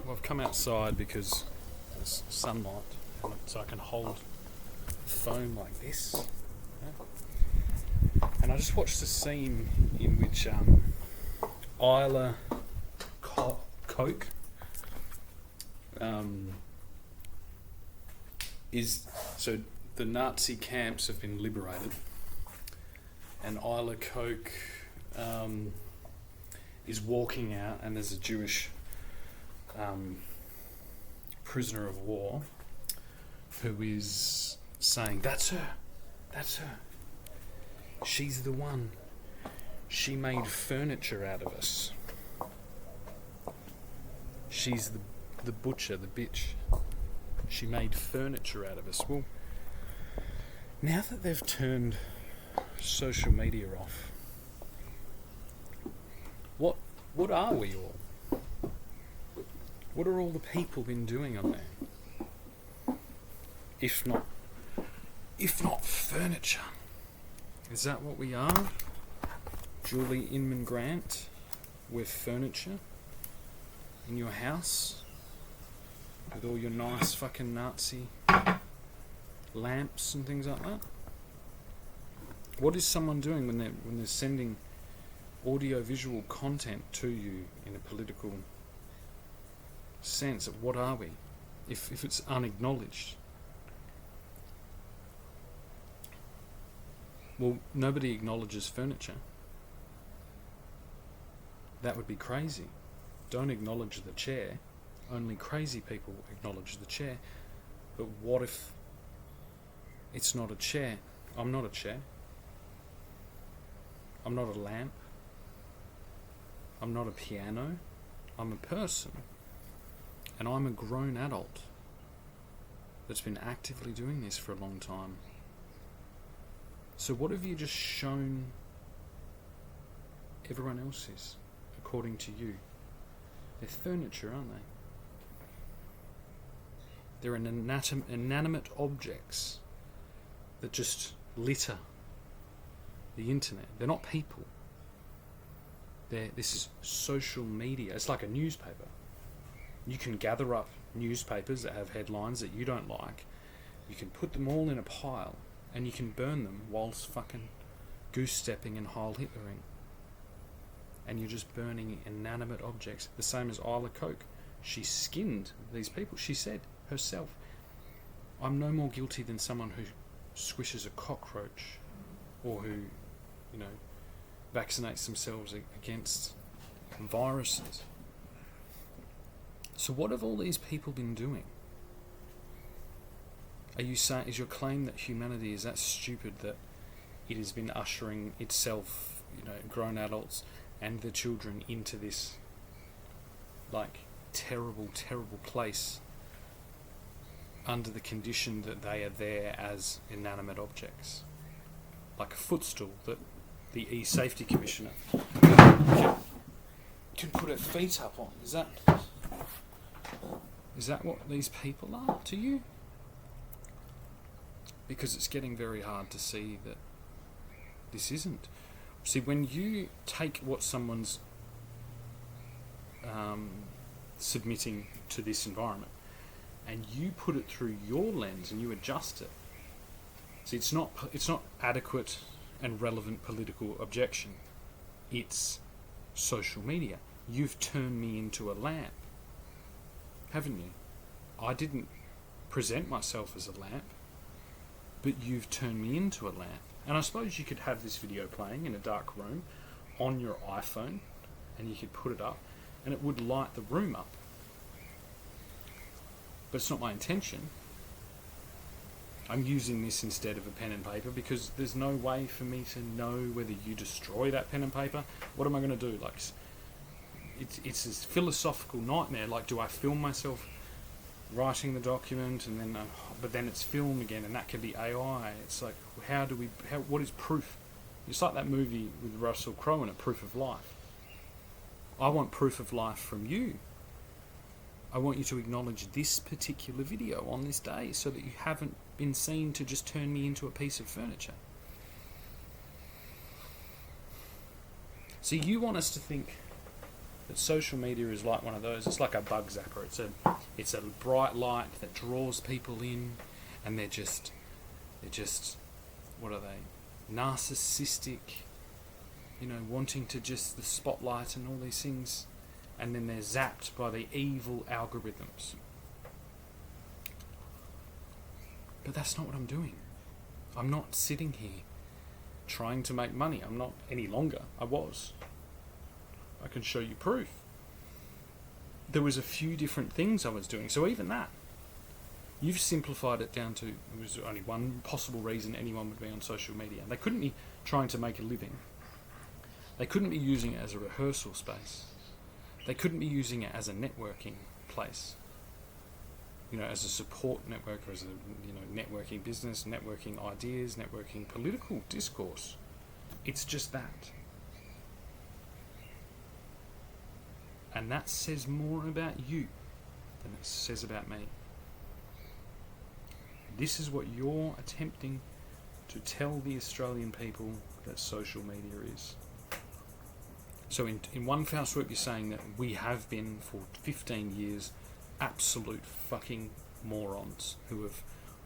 Well, I've come outside because there's sunlight, so I can hold the phone like this. Yeah. And I just watched a scene in which Isla, Koch, is so the Nazi camps have been liberated, and Isla Koch is walking out, and there's a Jewish prisoner of war who is saying, "That's her, that's her. She's the one. She made furniture out of us. She's the butcher, the bitch. She made furniture out of us." Well, now that they've turned social media off, what are we all? What are all the people been doing on there? If not furniture. Is that what we are? Julie Inman Grant with furniture in your house with all your nice fucking Nazi lamps and things like that? What is someone doing when they're sending audio-visual content to you in a political sense? What are we if it's unacknowledged? Well, nobody acknowledges furniture. That would be crazy. Don't acknowledge the chair. Only crazy people acknowledge the chair. But what if it's not a chair? I'm not a chair. I'm not a lamp. I'm not a piano. I'm a person. And I'm a grown adult that's been actively doing this for a long time. So what have you just shown everyone else is, according to you? They're furniture, aren't they? They're inanimate objects that just litter the internet. They're not people. This is social media. It's like a newspaper. You can gather up newspapers that have headlines that you don't like. You can put them all in a pile and you can burn them whilst fucking goose-stepping and Heil-Hitlering. And you're just burning inanimate objects. The same as Isla Koch. She skinned these people. She said herself, "I'm no more guilty than someone who squishes a cockroach or who, vaccinates themselves against viruses." So what have all these people been doing? Are you saying, is your claim that humanity is that stupid that it has been ushering itself, grown adults and the children into this terrible, terrible place under the condition that they are there as inanimate objects? Like a footstool that the E-Safety Commissioner can put her feet up on. Is that what these people are to you? Because it's getting very hard to see that this isn't. See, when you take what someone's submitting to this environment and you put it through your lens and you adjust it, see, it's not adequate and relevant political objection. It's social media. You've turned me into a lamp, haven't you? I didn't present myself as a lamp, but you've turned me into a lamp. And I suppose you could have this video playing in a dark room on your iPhone, and you could put it up, and it would light the room up. But it's not my intention. I'm using this instead of a pen and paper because there's no way for me to know whether you destroy that pen and paper. What am I going to do? It's this philosophical nightmare. Do I film myself writing the document and then, but then it's film again, and that can be AI. It's like, what is proof? It's like that movie with Russell Crowe in it, Proof of Life. I want proof of life from you. I want you to acknowledge this particular video on this day so that you haven't been seen to just turn me into a piece of furniture. So you want us to think that social media is like one of those. It's like a bug zapper. It's a bright light that draws people in, and they're just what are they? Narcissistic, wanting to just the spotlight and all these things, and then they're zapped by the evil algorithms. But that's not what I'm doing. I'm not sitting here trying to make money. I'm not any longer. I was. I can show you proof. There was a few different things I was doing. So even that, you've simplified it down to, there was only one possible reason anyone would be on social media. They couldn't be trying to make a living. They couldn't be using it as a rehearsal space. They couldn't be using it as a networking place. As a support network, or as a networking business, networking ideas, networking political discourse. It's just that. And that says more about you than it says about me. This is what you're attempting to tell the Australian people that social media is. So in one foul swoop, you're saying that we have been, for 15 years, absolute fucking morons who have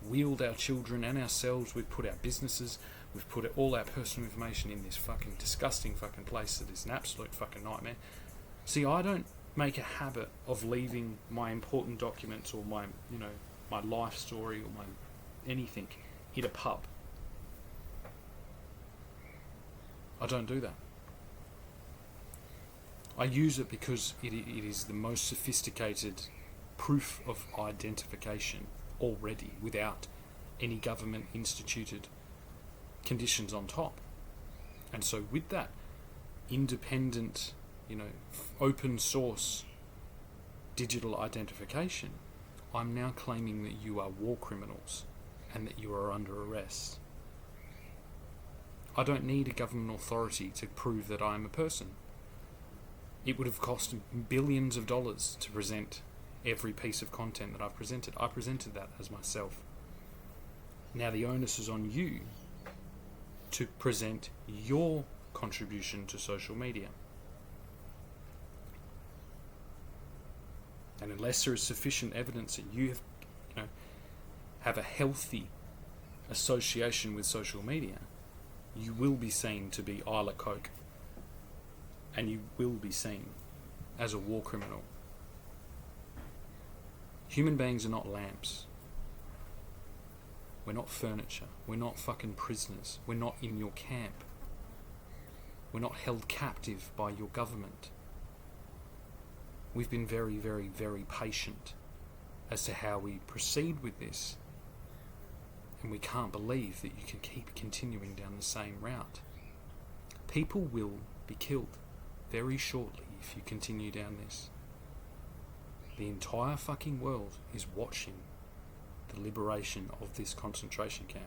wheeled our children and ourselves. We've put our businesses, we've put all our personal information in this fucking disgusting fucking place that is an absolute fucking nightmare. See, I don't make a habit of leaving my important documents or my life story or my anything in a pub. I don't do that. I use it because it is the most sophisticated proof of identification already, without any government instituted conditions on top. And so with that independent, open source digital identification, I'm now claiming that you are war criminals and that you are under arrest. I don't need a government authority to prove that I am a person. It would have cost billions of dollars to present every piece of content that I've presented. I presented that as myself. Now the onus is on you to present your contribution to social media. And unless there is sufficient evidence that you have a healthy association with social media, you will be seen to be Isla Koch, and you will be seen as a war criminal. Human beings are not lamps. We're not furniture. We're not fucking prisoners. We're not in your camp. We're not held captive by your government. We've been very, very, very patient as to how we proceed with this. And we can't believe that you can keep continuing down the same route. People will be killed very shortly if you continue down this. The entire fucking world is watching the liberation of this concentration camp.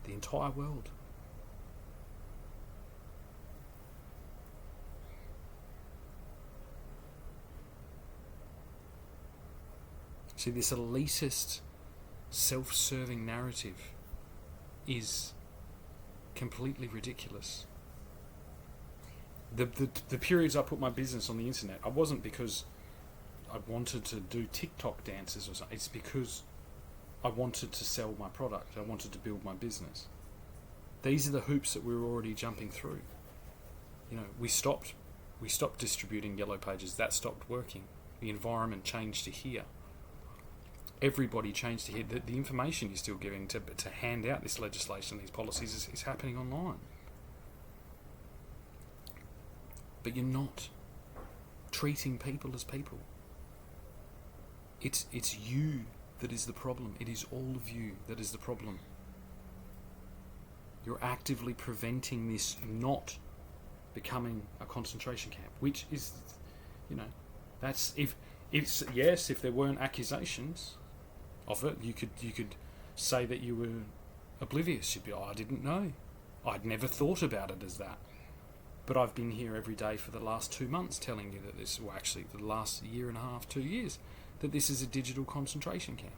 The entire world. See, this elitist, self-serving narrative is completely ridiculous. The periods I put my business on the internet, I wasn't because I wanted to do TikTok dances or something. It's because I wanted to sell my product. I wanted to build my business. These are the hoops that we were already jumping through. We stopped distributing yellow pages. That stopped working. The environment changed to here. Everybody changed to here. The information you're still giving to hand out this legislation, these policies, is happening online. But you're not treating people as people. It's you that is the problem. It is all of you that is the problem. You're actively preventing this not becoming a concentration camp, which is, that's if there weren't accusations of it, you could say that you were oblivious. You'd be, I didn't know. I'd never thought about it as that. But I've been here every day for the last 2 months telling you that this, well, actually the last year and a half, 2 years, that this is a digital concentration camp.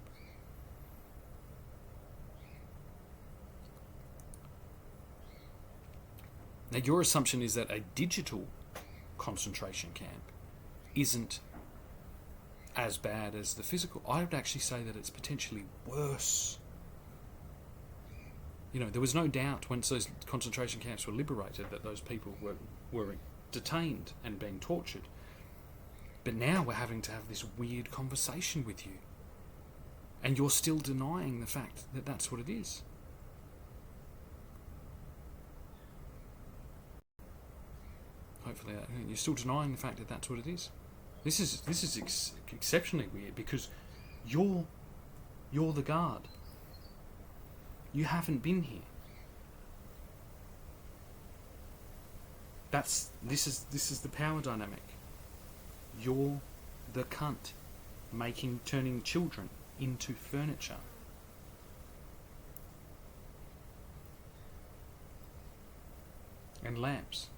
Now your assumption is that a digital concentration camp isn't as bad as the physical. I would actually say that it's potentially worse. You know, there was no doubt once those concentration camps were liberated that those people were detained and being tortured. But now we're having to have this weird conversation with you. And you're still denying the fact that that's what it is. Hopefully, you're still denying the fact that that's what it is. This is exceptionally weird because you're the guard. You haven't been here. This is the power dynamic. You're the cunt turning children into furniture. And lamps.